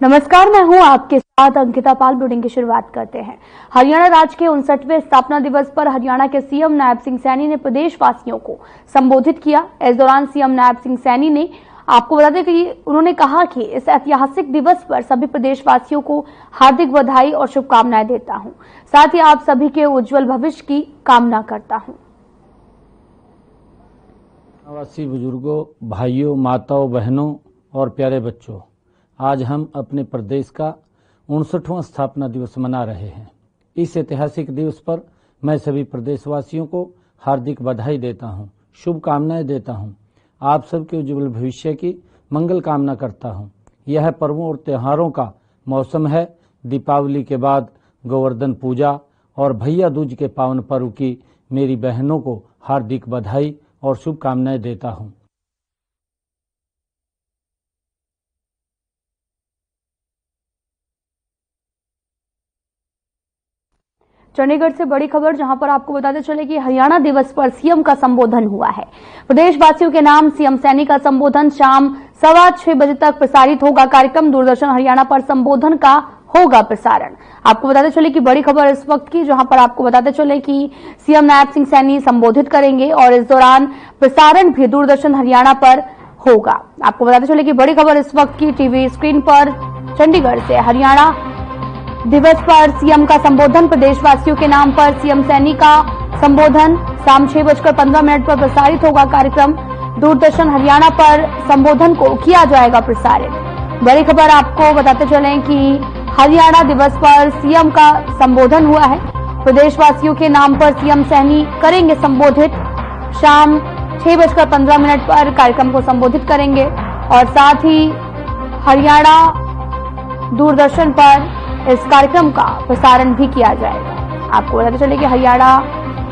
नमस्कार, मैं हूं आपके साथ अंकिता पाल। बुलेटिन की शुरुआत करते हैं। हरियाणा राज्य के 59वें स्थापना दिवस पर हरियाणा के सीएम नायब सिंह सैनी ने प्रदेशवासियों को संबोधित किया। इस दौरान सीएम नायब सिंह सैनी ने आपको बता दें कि उन्होंने कहा कि इस ऐतिहासिक दिवस पर सभी प्रदेशवासियों को हार्दिक बधाई और शुभकामनाएं देता हूं। साथ ही आप सभी के उज्जवल भविष्य की कामना करता हूं। प्रवासी बुजुर्गों, भाइयों, माताओं, बहनों और प्यारे बच्चों, आज हम अपने प्रदेश का 59वां स्थापना दिवस मना रहे हैं। इस ऐतिहासिक दिवस पर मैं सभी प्रदेशवासियों को हार्दिक बधाई देता हूं, शुभकामनाएं देता हूं। आप सबके उज्जवल भविष्य की मंगल कामना करता हूं। यह पर्वों और त्योहारों का मौसम है। दीपावली के बाद गोवर्धन पूजा और भैया दूज के पावन पर्व की मेरी बहनों को हार्दिक बधाई और शुभकामनाएं देता हूं। चंडीगढ़ से बड़ी खबर, जहां पर आपको बताते चले कि हरियाणा दिवस पर सीएम का संबोधन हुआ है। प्रदेशवासियों के नाम सीएम सैनी का संबोधन शाम 6:15 बजे तक प्रसारित होगा। कार्यक्रम दूरदर्शन हरियाणा पर संबोधन का होगा प्रसारण। आपको बताते चले कि बड़ी खबर इस वक्त की, जहां पर आपको बताते चले कि सीएम नायब सिंह सैनी संबोधित करेंगे और इस दौरान प्रसारण भी दूरदर्शन हरियाणा पर होगा। आपको बताते चले कि बड़ी खबर इस वक्त की टीवी स्क्रीन पर। चंडीगढ़ से हरियाणा दिवस पर सीएम का संबोधन, प्रदेशवासियों के नाम पर सीएम सैनी का संबोधन शाम 6:15 पर प्रसारित होगा। कार्यक्रम दूरदर्शन हरियाणा पर संबोधन को किया जाएगा प्रसारित। बड़ी खबर आपको बताते चलें कि हरियाणा दिवस पर सीएम का संबोधन हुआ है। प्रदेशवासियों के नाम पर सीएम सैनी करेंगे संबोधित। शाम 6:15 पर कार्यक्रम को संबोधित करेंगे और साथ ही हरियाणा दूरदर्शन पर इस कार्यक्रम का प्रसारण भी किया जाएगा। आपको बताते चले कि हरियाणा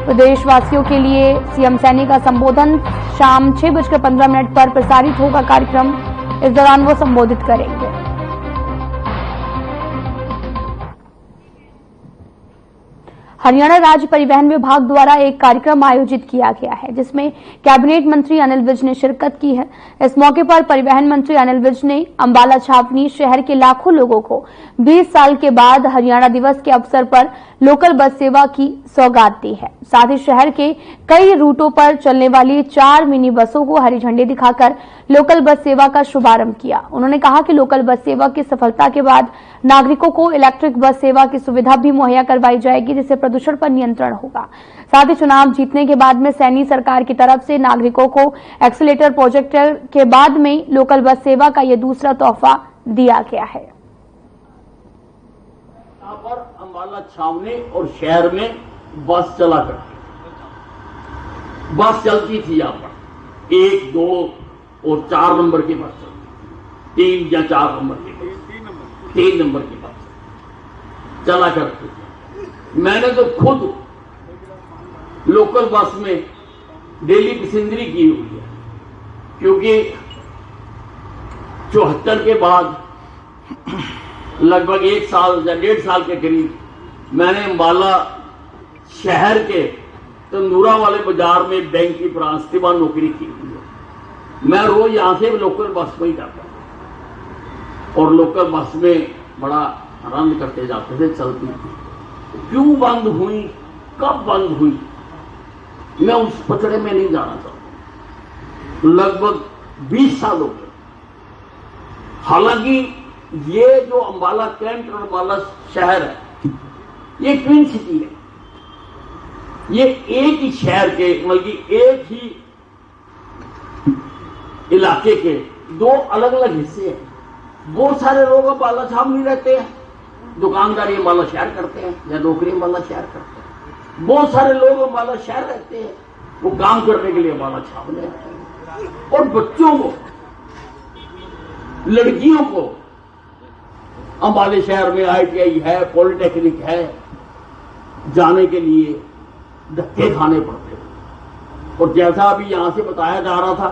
प्रदेशवासियों के लिए सीएम सैनी का संबोधन शाम 6:15 पर प्रसारित होगा। कार्यक्रम इस दौरान वो संबोधित करेंगे। हरियाणा राज्य परिवहन विभाग द्वारा एक कार्यक्रम आयोजित किया गया है, जिसमें कैबिनेट मंत्री अनिल विज ने शिरकत की है। इस मौके पर परिवहन मंत्री अनिल विज ने अंबाला छावनी शहर के लाखों लोगों को 20 साल के बाद हरियाणा दिवस के अवसर पर लोकल बस सेवा की सौगात दी है। साथ ही शहर के कई रूटों पर चलने वाली 4 मिनी बसों को हरी झंडी दिखाकर लोकल बस सेवा का शुभारंभ किया। उन्होंने कहा कि लोकल बस सेवा की सफलता के बाद नागरिकों को इलेक्ट्रिक बस सेवा की सुविधा भी मुहैया करवाई जाएगी, जिससे प्रदूषण पर नियंत्रण होगा। साथ ही चुनाव जीतने के बाद में सैनी सरकार की तरफ से नागरिकों को एक्सीलेटर प्रोजेक्टर के बाद में लोकल बस सेवा का यह दूसरा तोहफा दिया गया है। यहाँ पर अंबाला छावनी और शहर में बस चला करती, बस चलती थी। यहाँ पर 1, 2 और 4 नंबर की बस चलती, 3 या 4 नंबर की बस, 3 नंबर की बस चला करती थी। मैंने तो खुद लोकल बस में डेली पैसेंजरी की हुई है, क्योंकि 74 के बाद लगभग 1 साल या 1.5 साल के करीब मैंने अंबाला शहर के तंदूरा वाले बाजार में बैंक की ब्रांच से वहां नौकरी की हुई है। मैं रोज यहां से लोकल बस में ही जाता था और लोकल बस में बड़ा आनंद करते जाते थे, चलती थी। क्यों बंद हुई, कब बंद हुई, मैं उस पचड़े में नहीं जाना चाहता। लगभग 20 साल हो गए। हालांकि ये जो अंबाला कैंट और अंबाला शहर है, ये ट्विन सिटी है। ये एक ही शहर के, बल्कि एक ही इलाके के 2 अलग अलग हिस्से हैं। बहुत सारे लोग अंबाला छावनी रहते हैं, दुकानदारी अंबाला शहर करते हैं या नौकरी अंबाला शहर करते हैं। बहुत सारे लोग अंबाला शहर रहते हैं, वो काम करने के लिए अंबाला छावनी रहते हैं। और बच्चों को, लड़कियों को अंबाले शहर में ITI है, पॉलिटेक्निक है, जाने के लिए धक्के खाने पड़ते हैं। और जैसा अभी यहां से बताया जा रहा था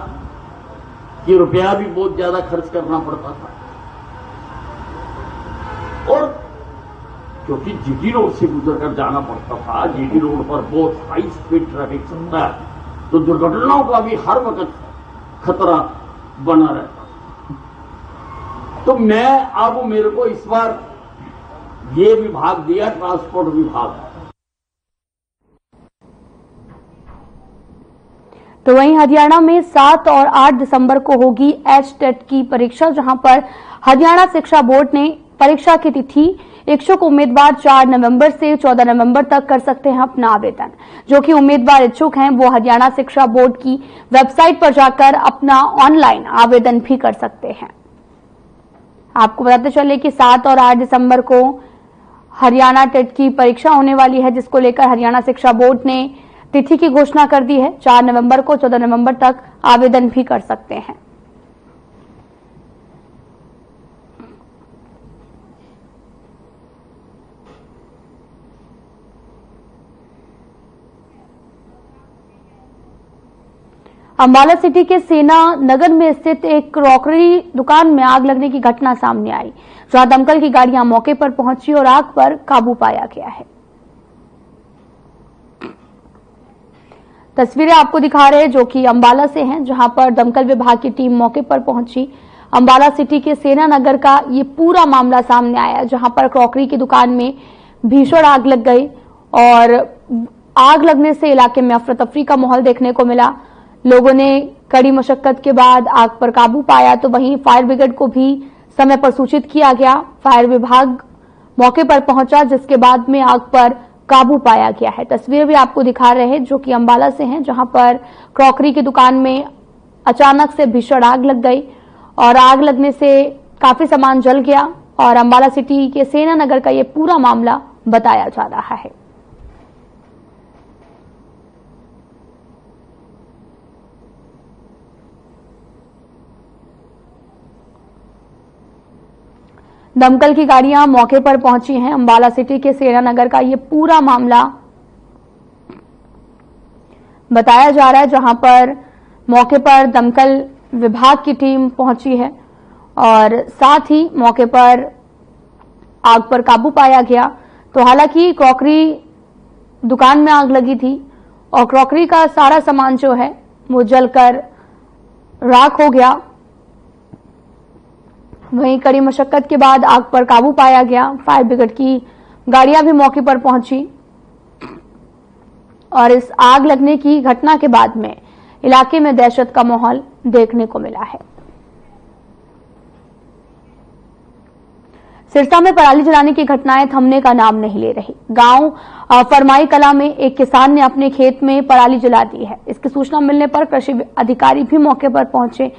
कि रुपया भी बहुत ज्यादा खर्च करना पड़ता था। और क्योंकि GT रोड से गुजर कर जाना पड़ता था, GT रोड पर बहुत हाई स्पीड ट्रैफिक चलता है, तो दुर्घटनाओं का भी हर वक्त खतरा बना रहता। तो मैं अब मेरे को इस बार ये विभाग दिया, ट्रांसपोर्ट विभाग। तो वहीं हरियाणा में 7 और 8 दिसंबर को होगी एचटेट की परीक्षा, जहां पर हरियाणा शिक्षा बोर्ड ने परीक्षा की तिथि इच्छुक उम्मीदवार 4 नवंबर से 14 नवंबर तक कर सकते हैं अपना आवेदन। जो कि उम्मीदवार इच्छुक हैं वो हरियाणा शिक्षा बोर्ड की वेबसाइट पर जाकर अपना ऑनलाइन आवेदन भी कर सकते हैं। आपको बताते चले कि 7 और 8 दिसंबर को हरियाणा टेट की परीक्षा होने वाली है, जिसको लेकर हरियाणा शिक्षा बोर्ड ने तिथि की घोषणा कर दी है। 4 नवंबर को 14 नवंबर तक आवेदन भी कर सकते हैं। अंबाला सिटी के सेना नगर में स्थित एक क्रॉकरी दुकान में आग लगने की घटना सामने आई, जहां दमकल की गाड़ियां मौके पर पहुंची और आग पर काबू पाया गया है। तस्वीरें आपको दिखा रहे हैं जो कि अंबाला से हैं, जहां पर दमकल विभाग की टीम मौके पर पहुंची। अंबाला सिटी के सेना नगर का ये पूरा मामला सामने आया, जहां पर क्रॉकरी की दुकान में भीषण आग लग गई और आग लगने से इलाके में अफरा तफरी का माहौल देखने को मिला। लोगों ने कड़ी मशक्कत के बाद आग पर काबू पाया, तो वहीं फायर ब्रिगेड को भी समय पर सूचित किया गया। फायर विभाग मौके पर पहुंचा, जिसके बाद में आग पर काबू पाया गया है। तस्वीर भी आपको दिखा रहे हैं जो कि अंबाला से हैं, जहां पर क्रॉकरी की दुकान में अचानक से भीषण आग लग गई और आग लगने से काफी सामान जल गया और अंबाला सिटी के सेना नगर का ये पूरा मामला बताया जा रहा है। दमकल की गाड़ियां मौके पर पहुंची हैं। अंबाला सिटी के सेना नगर का ये पूरा मामला बताया जा रहा है, जहां पर मौके पर दमकल विभाग की टीम पहुंची है और साथ ही मौके पर आग पर काबू पाया गया। तो हालांकि क्रॉकरी दुकान में आग लगी थी और क्रॉकरी का सारा सामान जो है वो जलकर राख हो गया। वहीं कड़ी मशक्कत के बाद आग पर काबू पाया गया। फायर ब्रिगेड की गाड़ियां भी मौके पर पहुंची और इस आग लगने की घटना के बाद में इलाके में दहशत का माहौल देखने को मिला है। सिरसा में पराली जलाने की घटनाएं थमने का नाम नहीं ले रही। गांव फरमाई कला में एक किसान ने अपने खेत में पराली जला दी है। इसकी सूचना मिलने पर कृषि अधिकारी भी मौके पर पहुंचे।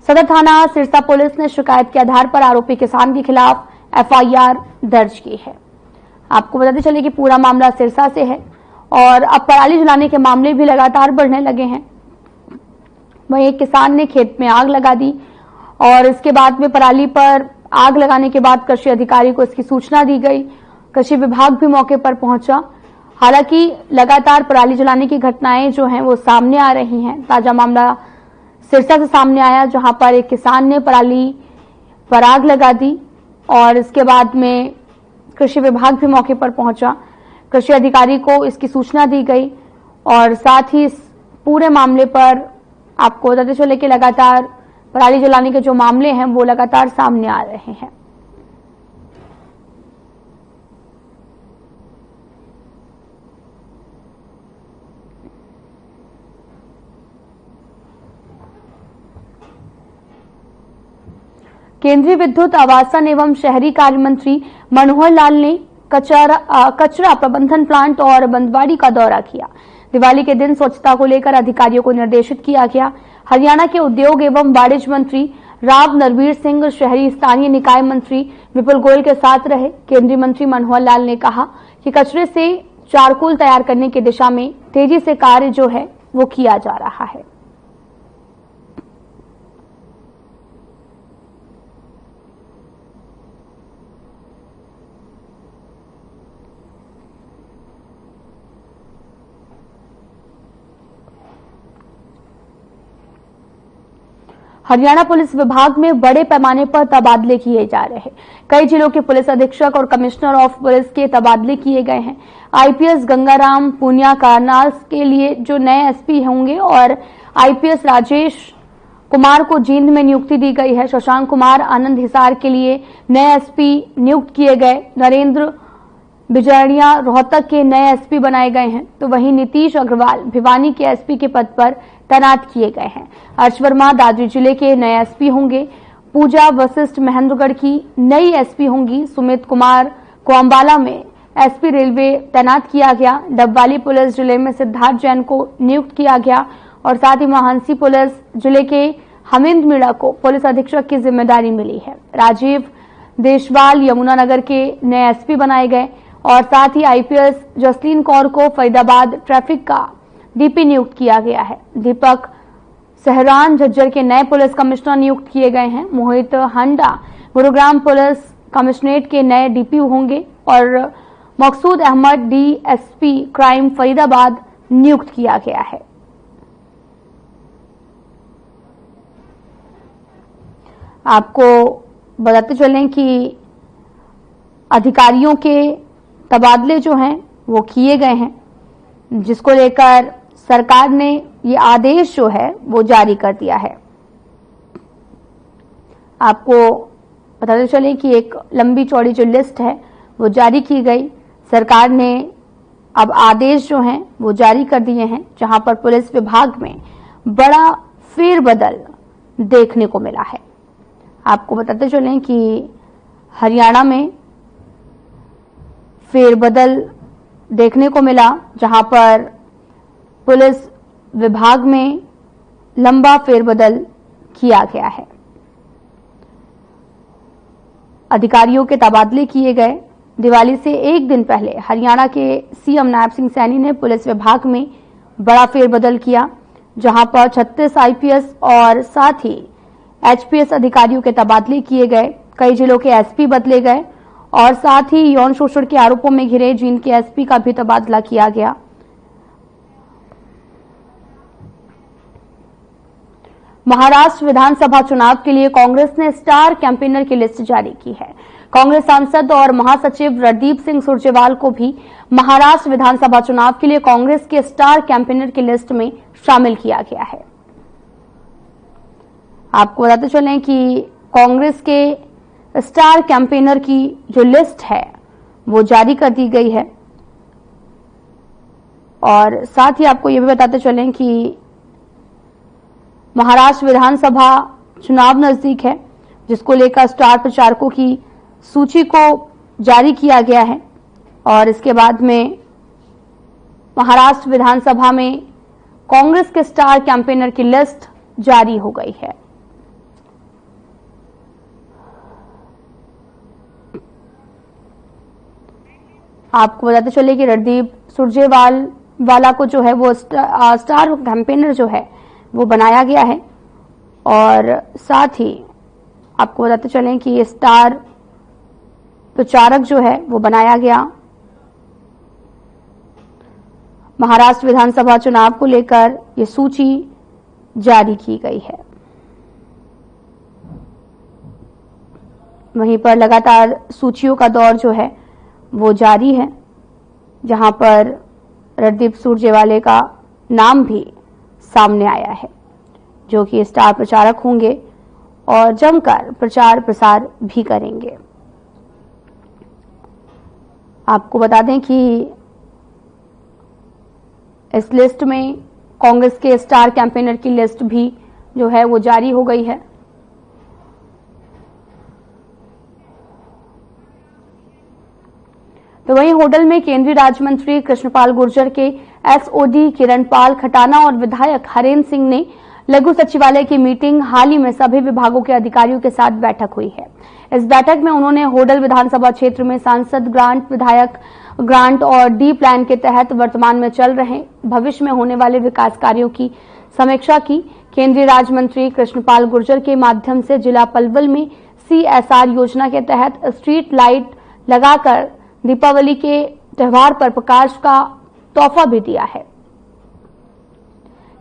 सदर थाना सिरसा पुलिस ने शिकायत के आधार पर आरोपी किसान के खिलाफ एफआईआर दर्ज की है। आपको बताते चले कि पूरा मामला सिरसा से है और अब पराली जलाने के मामले भी लगातार बढ़ने लगे हैं। वहीं एक किसान ने खेत में आग लगा दी और इसके बाद में पराली पर आग लगाने के बाद कृषि अधिकारी को इसकी सूचना दी गई। कृषि विभाग भी मौके पर पहुंचा। हालांकि लगातार पराली जलाने की घटनाएं जो हैं वो सामने आ रही हैं। ताजा मामला सिरसा से सामने आया, जहां पर एक किसान ने पराली पर आग लगा दी और इसके बाद में कृषि विभाग भी मौके पर पहुंचा। कृषि अधिकारी को इसकी सूचना दी गई और साथ ही इस पूरे मामले पर आपको बताते चले कि लगातार पराली जलाने के जो मामले हैं वो लगातार सामने आ रहे हैं। केंद्रीय विद्युत आवासन एवं शहरी कार्य मंत्री मनोहर लाल ने कचरा प्रबंधन प्लांट और बंदवाड़ी का दौरा किया। दिवाली के दिन स्वच्छता को लेकर अधिकारियों को निर्देशित किया गया। हरियाणा के उद्योग एवं वाणिज्य मंत्री राव नरवीर सिंह, शहरी स्थानीय निकाय मंत्री विपुल गोयल के साथ रहे। केंद्रीय मंत्री मनोहर लाल ने कहा कि कचरे से चारकोल तैयार करने की दिशा में तेजी से कार्य जो है वो किया जा रहा है। हरियाणा पुलिस विभाग में बड़े पैमाने पर तबादले किए जा रहे हैं। कई जिलों के पुलिस अधीक्षक और कमिश्नर ऑफ पुलिस के तबादले किए गए हैं। आईपीएस गंगाराम पुनिया कारनाल के लिए जो नए एसपी होंगे और आईपीएस राजेश कुमार को जींद में नियुक्ति दी गई है। शशांक कुमार आनंद हिसार के लिए नए एसपी नियुक्त किए गए। नरेंद्र बिजरिया रोहतक के नए एसपी बनाए गए हैं, तो वहीं नीतीश अग्रवाल भिवानी के एसपी के पद पर तैनात किए गए हैं। हर्ष वर्मा दादरी जिले के नए एसपी होंगे। पूजा वशिष्ठ महेंद्रगढ़ की नई एसपी होंगी। सुमित कुमार को अंबाला में एसपी रेलवे तैनात किया गया। डबवाली पुलिस जिले में सिद्धार्थ जैन को नियुक्त किया गया और साथ ही महांसी पुलिस जिले के हमिंद मीणा को पुलिस अधीक्षक की जिम्मेदारी मिली है। राजीव देशवाल यमुनानगर के नए एसपी बनाए गए और साथ ही आईपीएस जसलीन कौर को फरीदाबाद ट्रैफिक का डीपी नियुक्त किया गया है। दीपक सहरान झज्जर के नए पुलिस कमिश्नर नियुक्त किए गए हैं। मोहित हांडा गुरुग्राम पुलिस कमिश्नरेट के नए डीपी होंगे और मकसूद अहमद डीएसपी क्राइम फरीदाबाद नियुक्त किया गया है। आपको बताते चलें कि अधिकारियों के तबादले जो हैं वो किए गए हैं, जिसको लेकर सरकार ने ये आदेश जो है वो जारी कर दिया है। आपको बताते चलें कि एक लंबी चौड़ी जो लिस्ट है वो जारी की गई। सरकार ने अब आदेश जो हैं वो जारी कर दिए हैं, जहां पर पुलिस विभाग में बड़ा फेरबदल देखने को मिला है। आपको बताते चलें कि हरियाणा में फेरबदल देखने को मिला, जहां पर पुलिस विभाग में लंबा फेरबदल किया गया है। अधिकारियों के तबादले किए गए। दिवाली से एक दिन पहले हरियाणा के सीएम नायब सिंह सैनी ने पुलिस विभाग में बड़ा फेरबदल किया, जहां पर 36 आईपीएस और साथ ही एचपीएस अधिकारियों के तबादले किए गए। कई जिलों के एसपी बदले गए और साथ ही यौन शोषण के आरोपों में घिरे जींद के एसपी का भी तबादला किया गया। महाराष्ट्र विधानसभा चुनाव के लिए कांग्रेस ने स्टार कैंपेनर की लिस्ट जारी की है। कांग्रेस सांसद और महासचिव रणदीप सिंह सुरजेवाल को भी महाराष्ट्र विधानसभा चुनाव के लिए कांग्रेस के स्टार कैंपेनर की लिस्ट में शामिल किया गया है। आपको बताते चलें कि कांग्रेस के स्टार कैंपेनर की जो लिस्ट है वो जारी कर दी गई है और साथ ही आपको ये भी बताते चलें कि महाराष्ट्र विधानसभा चुनाव नजदीक है, जिसको लेकर स्टार प्रचारकों की सूची को जारी किया गया है और इसके बाद में महाराष्ट्र विधानसभा में कांग्रेस के स्टार कैंपेनर की लिस्ट जारी हो गई है। आपको बताते चले कि रणदीप सुरजेवाल वाला को जो है वो स्टार कैंपेनर जो है वो बनाया गया है और साथ ही आपको बताते चलें कि ये स्टार प्रचारक जो है वो बनाया गया महाराष्ट्र विधानसभा चुनाव को लेकर ये सूची जारी की गई है। वहीं पर लगातार सूचियों का दौर जो है वो जारी है, जहां पर रणदीप सुरजेवाला का नाम भी सामने आया है, जो कि स्टार प्रचारक होंगे और जमकर प्रचार प्रसार भी करेंगे। आपको बता दें कि इस लिस्ट में कांग्रेस के स्टार कैंपेनर की लिस्ट भी जो है वो जारी हो गई है। तो वहीं होटल में केंद्रीय राज्य मंत्री कृष्णपाल गुर्जर के एसओडी किरणपाल खटाना और विधायक हरेंद्र सिंह ने लघु सचिवालय की मीटिंग हाल ही में सभी विभागों के अधिकारियों के साथ बैठक हुई है। इस बैठक में उन्होंने होडल विधानसभा क्षेत्र में सांसद ग्रांट, विधायक ग्रांट और डी प्लान के तहत वर्तमान में चल रहे भविष्य में होने वाले विकास कार्यों की समीक्षा की। केंद्रीय राज्य मंत्री कृष्णपाल गुर्जर के माध्यम से जिला पलवल में सीएसआर योजना के तहत स्ट्रीट लाइट लगाकर दीपावली के त्यौहार पर प्रकाश का तोहफा भी दिया है।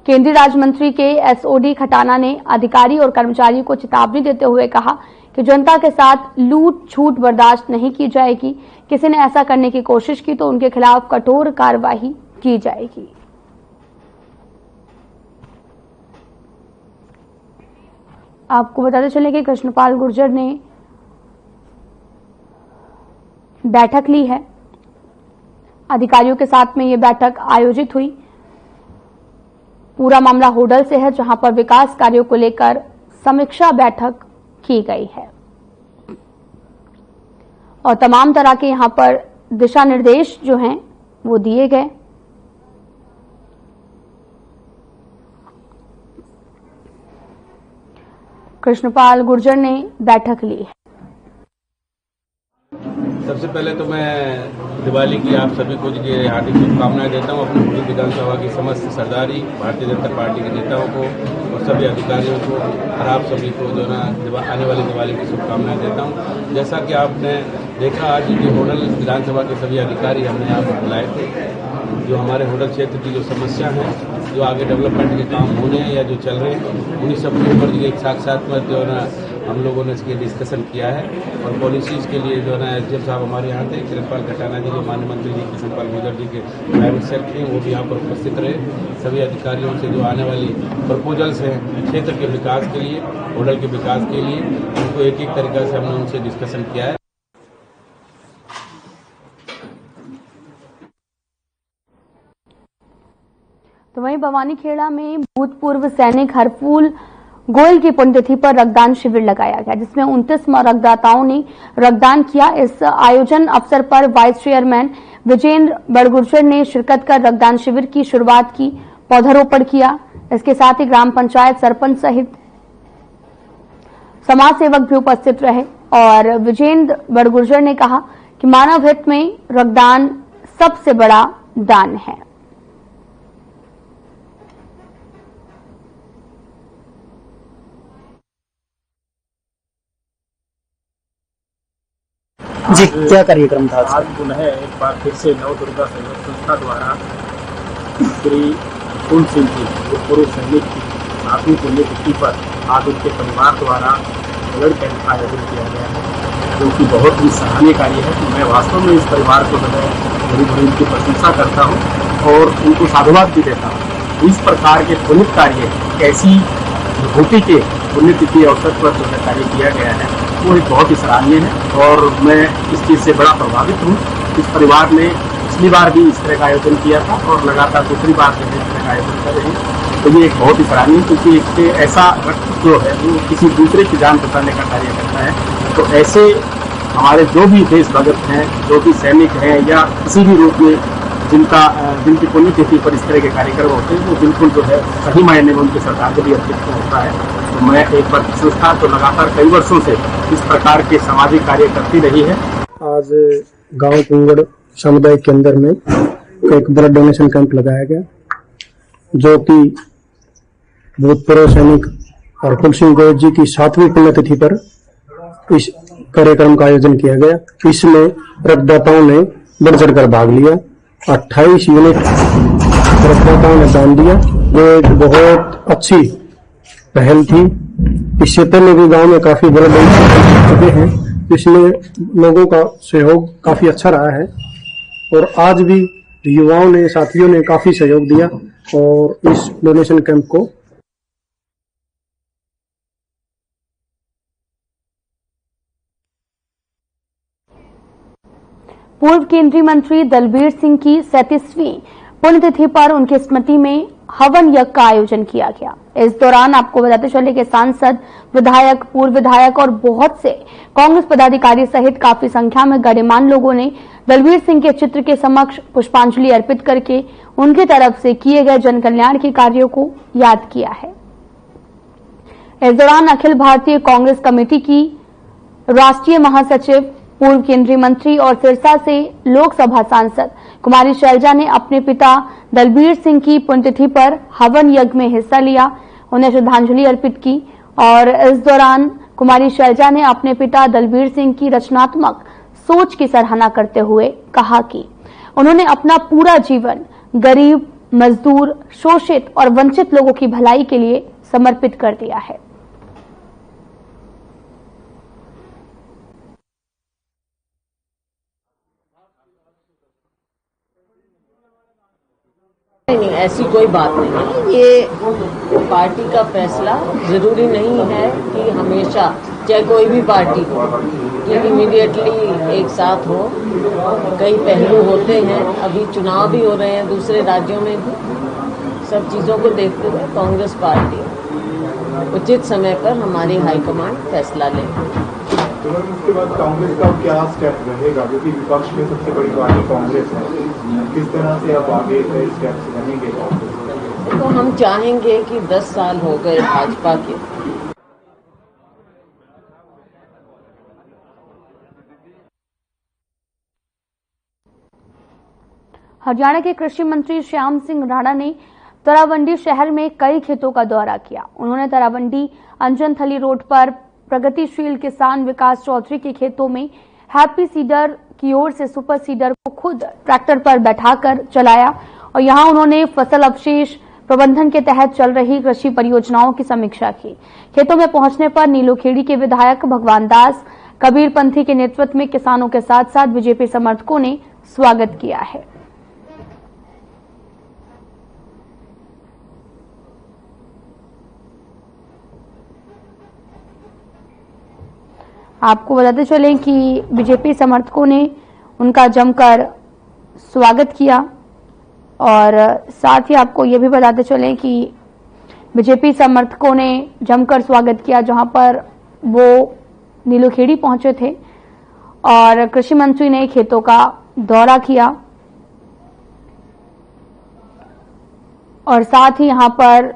केंद्रीय राज्य मंत्री के एसओडी खटाना ने अधिकारी और कर्मचारियों को चेतावनी देते हुए कहा कि जनता के साथ लूट छूट बर्दाश्त नहीं की जाएगी। किसी ने ऐसा करने की कोशिश की तो उनके खिलाफ कठोर कार्रवाई की जाएगी। आपको बताते चले कि कृष्णपाल गुर्जर ने बैठक ली है। अधिकारियों के साथ में ये बैठक आयोजित हुई। पूरा मामला होडल से है, जहां पर विकास कार्यों को लेकर समीक्षा बैठक की गई है और तमाम तरह के यहां पर दिशा निर्देश जो हैं वो दिए गए। कृष्णपाल गुर्जर ने बैठक ली है। सबसे पहले तो मैं दिवाली की आप सभी को जी हार्दिक शुभकामनाएं देता हूं। अपने हुडल विधानसभा की समस्त सरदारी भारतीय जनता पार्टी के नेताओं को और सभी अधिकारियों को और आप सभी को जो ना आने वाली दिवाली की शुभकामनाएं देता हूं। जैसा कि आपने देखा, आज ये होडल विधानसभा के सभी अधिकारी हमने यहाँ पर बुलाए थे। जो हमारे होडल क्षेत्र की जो समस्या है, जो आगे डेवलपमेंट के काम होने हैं या जो चल रहे हैं, उन्हीं सब के ऊपर एक साथ में जो ना हम लोगों ने इसके डिस्कशन किया है। और पॉलिसीज़ के लिए जो है ना एसडीएम साहब हमारे यहाँ थे, किरणपाल कटाना जी जो माननीय मंत्री जी कृष्णपाल गुर्जर जी के प्राइवेट सेक्रेटरी हैं, वो भी यहाँ पर उपस्थित रहे। सभी अधिकारियों से जो आने वाली प्रपोजल्स हैं क्षेत्र के विकास के लिए, होडल के विकास के लिए, उनको एक एक तरीका से हमने उनसे डिस्कशन किया है। तो वहीं भवानीखेड़ा में भूतपूर्व सैनिक हरफूल गोयल की पुण्यतिथि पर रक्तदान शिविर लगाया गया, जिसमें 29 रक्तदाताओं ने रक्तदान किया। इस आयोजन अवसर पर वाइस चेयरमैन विजेंद्र बड़गुर्जर ने शिरकत कर रक्तदान शिविर की शुरुआत की, पौधारोपण किया। इसके साथ ही ग्राम पंचायत सरपंच सहित समाज सेवक भी उपस्थित रहे और विजेंद्र बड़गुर्जर ने कहा कि मानव हित में रक्तदान सबसे बड़ा दान है। जी, क्या कार्यक्रम था आज पुनः एक बार फिर से नवदुर्गा सहयोग संस्था द्वारा श्री कुल सिंह जी पूर्व सैनिक की 7वीं पुण्यतिथि पर आज उनके परिवार द्वारा ब्लड कैंप का आयोजन किया गया है, जो कि बहुत ही सराहनीय कार्य है। कि मैं वास्तव में इस परिवार को बड़ी बड़ी उनकी प्रशंसा करता हूँ और उनको साधुवाद भी देता हूँ। इस प्रकार के पुण्य कार्य कैसी विभूति के पुण्यतिथि अवसर पर जो कार्य किया गया है वो एक बहुत ही सराहनीय है और मैं इस चीज़ से बड़ा प्रभावित हूँ। इस परिवार ने पिछली बार भी इस तरह का आयोजन किया था और लगातार दूसरी बार से इस तरह का आयोजन कर रहे हैं, तो ये एक बहुत ही सराहनीय, क्योंकि इससे ऐसा रक्त जो है वो किसी दूसरे की जान बचाने का कार्य करता है। तो ऐसे हमारे जो भी देश भगत हैं, जो भी सैनिक हैं या किसी भी रूप में जिनकी पुण्यतिथि पर इस तरह के कार्यक्रम होते हैं, वो बिल्कुल जो है सही मायने में उनके सरकार के लिए अतिरिक्त होता है। तो मैं एक बार संस्था तो लगातार कई वर्षों से इस प्रकार के सामाजिक कार्य करती रही है। आज गांव कुंगड़ समुदाय केंद्र में एक ब्लड डोनेशन कैंप लगाया गया, जो कि भूतपूर्व सैनिक हरफूल सिंह गोयल जी की 7वीं पुण्यतिथि पर इस कार्यक्रम का आयोजन किया गया। इसमें रक्तदाताओं ने बढ़ चढ़कर भाग लिया। 28 यूनिट रक्तदाताओं ने दान दिया, जो एक बहुत अच्छी पहल थी। इससे पहले भी गांव में काफी बड़े डोनेशन चुके हैं, इसमें लोगों का सहयोग काफी अच्छा रहा है और आज भी युवाओं ने, साथियों ने काफी सहयोग दिया और इस डोनेशन कैंप को पूर्व केंद्रीय मंत्री दलबीर सिंह की 37वीं पुण्यतिथि पर उनकी स्मृति में हवन यज्ञ का आयोजन किया गया। इस दौरान आपको बताते चले कि सांसद, विधायक, पूर्व विधायक और बहुत से कांग्रेस पदाधिकारी सहित काफी संख्या में गणमान्य लोगों ने दलबीर सिंह के चित्र के समक्ष पुष्पांजलि अर्पित करके उनकी तरफ से किए गए जन कल्याण के कार्यों को याद किया है। इस दौरान अखिल भारतीय कांग्रेस कमेटी की राष्ट्रीय महासचिव, पूर्व केंद्रीय मंत्री और सिरसा से लोकसभा सांसद कुमारी शैलजा ने अपने पिता दलबीर सिंह की पुण्यतिथि पर हवन यज्ञ में हिस्सा लिया, उन्हें श्रद्धांजलि अर्पित की और इस दौरान कुमारी शैलजा ने अपने पिता दलबीर सिंह की रचनात्मक सोच की सराहना करते हुए कहा कि उन्होंने अपना पूरा जीवन गरीब, मजदूर, शोषित और वंचित लोगों की भलाई के लिए समर्पित कर दिया है। नहीं, ऐसी कोई बात नहीं है। ये पार्टी का फैसला, जरूरी नहीं है कि हमेशा चाहे कोई भी पार्टी हो कि इमीडिएटली एक साथ हो। कई पहलू होते हैं, अभी चुनाव भी हो रहे हैं दूसरे राज्यों में भी। सब चीज़ों को देखते हुए कांग्रेस पार्टी उचित समय पर हमारी हाईकमान फैसला लेगी। उसके बाद कांग्रेस का क्या स्टेप रहेगा, क्योंकि विपक्ष में सबसे बड़ी पार्टी कांग्रेस है, किस तरह से आप आगे स्टेप्स बनेंगे? तो हम चाहेंगे कि 10 साल हो गए भाजपा के, हरियाणा के कृषि मंत्री श्याम सिंह राणा ने तरावंडी शहर में कई खेतों का दौरा किया। उन्होंने तरावंडी अंजनथली रोड पर प्रगतिशील किसान विकास चौधरी के खेतों में हैप्पी सीडर की ओर से सुपर सीडर को खुद ट्रैक्टर पर बैठाकर चलाया और यहां उन्होंने फसल अवशेष प्रबंधन के तहत चल रही कृषि परियोजनाओं की समीक्षा की। खेतों में पहुंचने पर नीलोखेड़ी के विधायक भगवान दास कबीरपंथी के नेतृत्व में किसानों के साथ साथ बीजेपी समर्थकों ने स्वागत किया है। आपको बताते चलें कि बीजेपी समर्थकों ने उनका जमकर स्वागत किया और साथ ही आपको ये भी बताते चलें कि बीजेपी समर्थकों ने जमकर स्वागत किया जहां पर वो नीलोखेड़ी पहुंचे थे और कृषि मंत्री ने खेतों का दौरा किया और साथ ही यहां पर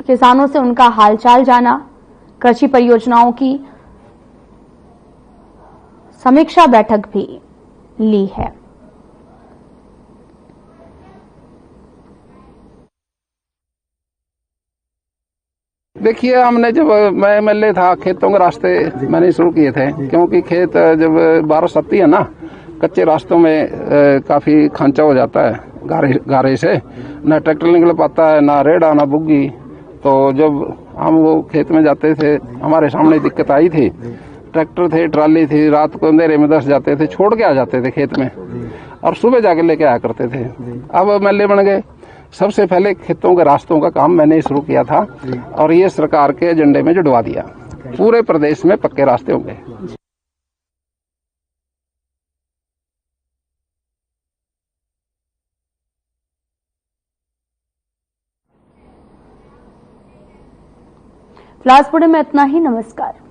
किसानों से उनका हालचाल जाना, कृषि परियोजनाओं की समीक्षा बैठक भी ली है। देखिए, हमने जब मैं एमएलए था, खेतों के रास्ते मैंने शुरू किए थे, क्योंकि खेत जब बारिश आती है ना, कच्चे रास्तों में काफी खांचा हो जाता है गारे से, ना ट्रैक्टर निकल पाता है, ना रेड़ा ना बुग्गी। तो जब हम वो खेत में जाते थे, हमारे सामने दिक्कत आई थी। ट्रैक्टर थे, ट्राली थी, रात को अंधेरे में 10 जाते थे, छोड़ के आ जाते थे खेत में और सुबह जाके लेके आया करते थे। अब एमएलए बन गए, सबसे पहले खेतों के रास्तों का काम मैंने शुरू किया था और ये सरकार के एजेंडे में जुड़वा दिया। पूरे प्रदेश में पक्के रास्ते होंगे। फिलहाल में इतना ही। नमस्कार।